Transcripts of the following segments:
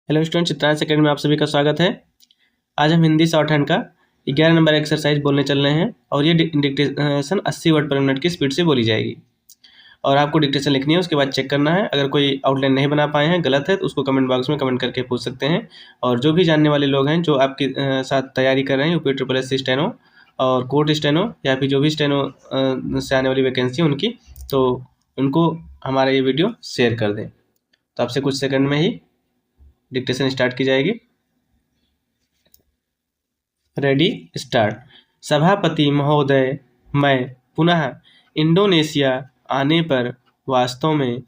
Hello student, Chitransh academy में आप सभी का स्वागत है। आज हम हिंदी शॉर्ट हैंड का 11 नंबर एक्सरसाइज बोलने चल रहे हैं और ये डिक्टेशन 80 वर्ड पर मिनट की स्पीड से बोली जाएगी और आपको डिक्टेशन लिखनी है। उसके बाद चेक करना है। अगर कोई आउटलाइन नहीं बना पाए हैं, गलत है, तो उसको कमेंट बॉक्स में कमेंट करके पूछ सकते हैं। और जो भी जानने वाले लोग हैं जो आपके साथ तैयारी कर रहे हैं यूपी ट्रिपल एस स्टेनो और कोर्ट स्टेनो या फिर जो भी स्टेनो से आने वाली वैकेंसी उनकी, तो उनको हमारा ये वीडियो शेयर कर दें। तो आपसे कुछ सेकंड में ही डिक्टेशन स्टार्ट की जाएगी। Ready, start. सभापति महोदय, मैं पुनः इंडोनेशिया आने पर वास्तव में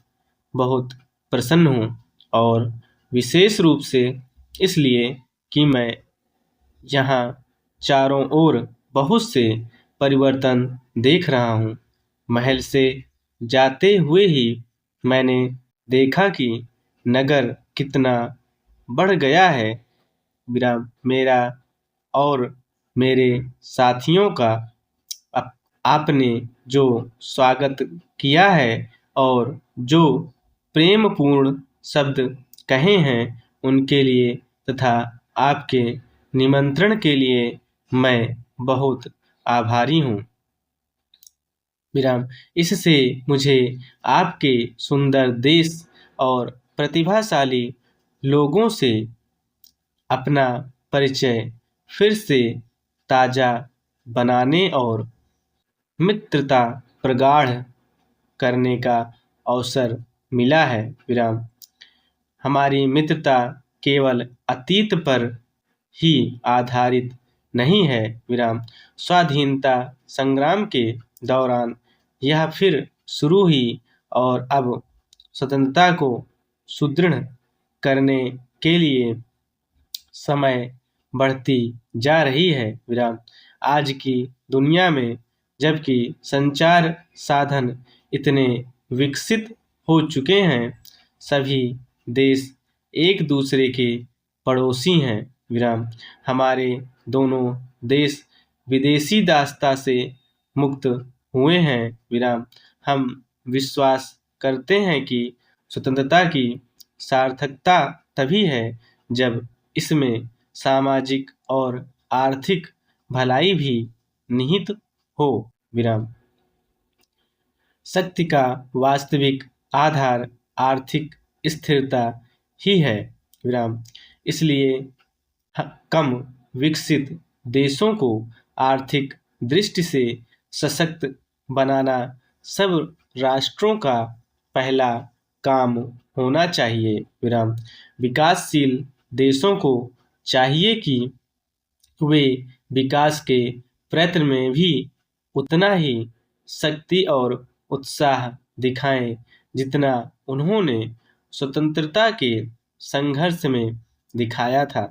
बहुत प्रसन्न हूँ और विशेष रूप से इसलिए कि मैं यहाँ चारों ओर बहुत से परिवर्तन देख रहा हूँ। महल से जाते हुए ही मैंने देखा कि नगर कितना बढ़ गया है। मेरा और मेरे साथियों का आपने जो स्वागत किया है और जो प्रेमपूर्ण शब्द कहे हैं उनके लिए तथा आपके निमंत्रण के लिए मैं बहुत आभारी हूँ। इससे मुझे आपके सुंदर देश और प्रतिभाशाली लोगों से अपना परिचय फिर से ताज़ा बनाने और मित्रता प्रगाढ़ करने का अवसर मिला है। हमारी मित्रता केवल अतीत पर ही आधारित नहीं है। स्वाधीनता संग्राम के दौरान यह फिर शुरू हुई और अब स्वतंत्रता को सुदृढ़ करने के लिए समय बढ़ती जा रही है। आज की दुनिया में जबकि संचार साधन इतने विकसित हो चुके हैं, सभी देश एक दूसरे के पड़ोसी हैं। हमारे दोनों देश विदेशी दासता से मुक्त हुए हैं। हम विश्वास करते हैं कि स्वतंत्रता की सार्थकता तभी है जब इसमें सामाजिक और आर्थिक भलाई भी निहित हो। शक्ति का वास्तविक आधार आर्थिक स्थिरता ही है। इसलिए कम विकसित देशों को आर्थिक दृष्टि से सशक्त बनाना सब राष्ट्रों का पहला काम होना चाहिए। विकासशील देशों को चाहिए कि वे विकास के प्रयत्न में भी उतना ही शक्ति और उत्साह दिखाएं जितना उन्होंने स्वतंत्रता के संघर्ष में दिखाया था।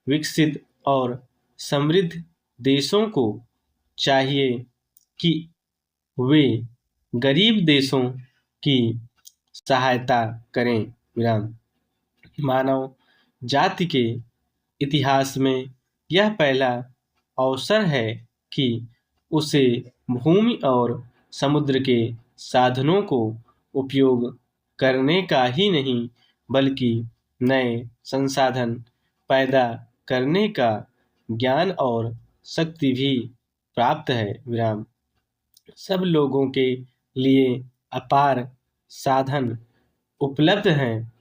विकसित और समृद्ध देशों को चाहिए कि वे गरीब देशों की सहायता करें। मानव जाति के इतिहास में यह पहला अवसर है कि उसे भूमि और समुद्र के साधनों को उपयोग करने का ही नहीं बल्कि नए संसाधन पैदा करने का ज्ञान और शक्ति भी प्राप्त है। सब लोगों के लिए अपार साधन उपलब्ध हैं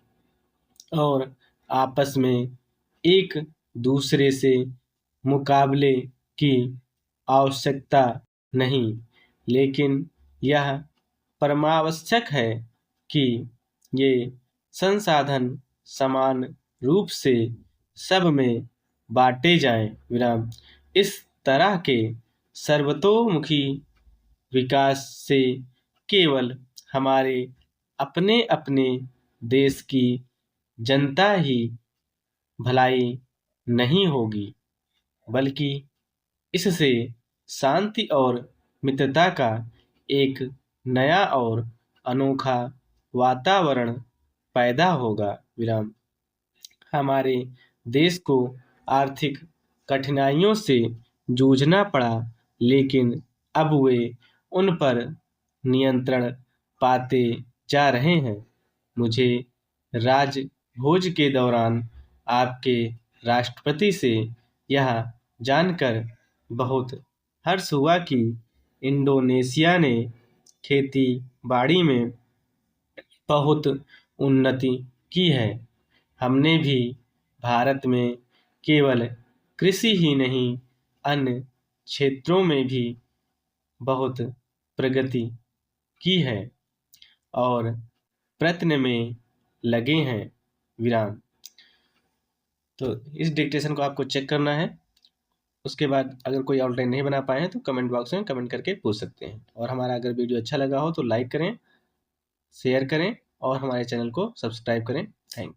और आपस में एक दूसरे से मुकाबले की आवश्यकता नहीं, लेकिन यह परमावश्यक है कि ये संसाधन समान रूप से सब में बांटे जाएं। इस तरह के सर्वतोमुखी विकास से केवल हमारे अपने अपने देश की जनता ही भलाई नहीं होगी, बल्कि इससे शांति और मित्रता का एक नया और अनोखा वातावरण पैदा होगा। हमारे देश को आर्थिक कठिनाइयों से जूझना पड़ा, लेकिन अब वे उन पर नियंत्रण पाते जा रहे हैं। मुझे भोज के दौरान आपके राष्ट्रपति से यह जानकर बहुत हर्ष हुआ कि इंडोनेशिया ने खेती बाड़ी में बहुत उन्नति की है। हमने भी भारत में केवल कृषि ही नहीं, अन्य क्षेत्रों में भी बहुत प्रगति की है और प्रयत्न में लगे हैं। विराम। तो इस डिक्टेशन को आपको चेक करना है। उसके बाद अगर कोई आउटलाइन नहीं बना पाए हैं तो कमेंट बॉक्स में कमेंट करके पूछ सकते हैं। और हमारा अगर वीडियो अच्छा लगा हो तो लाइक करें, शेयर करें और हमारे चैनल को सब्सक्राइब करें। Thank you.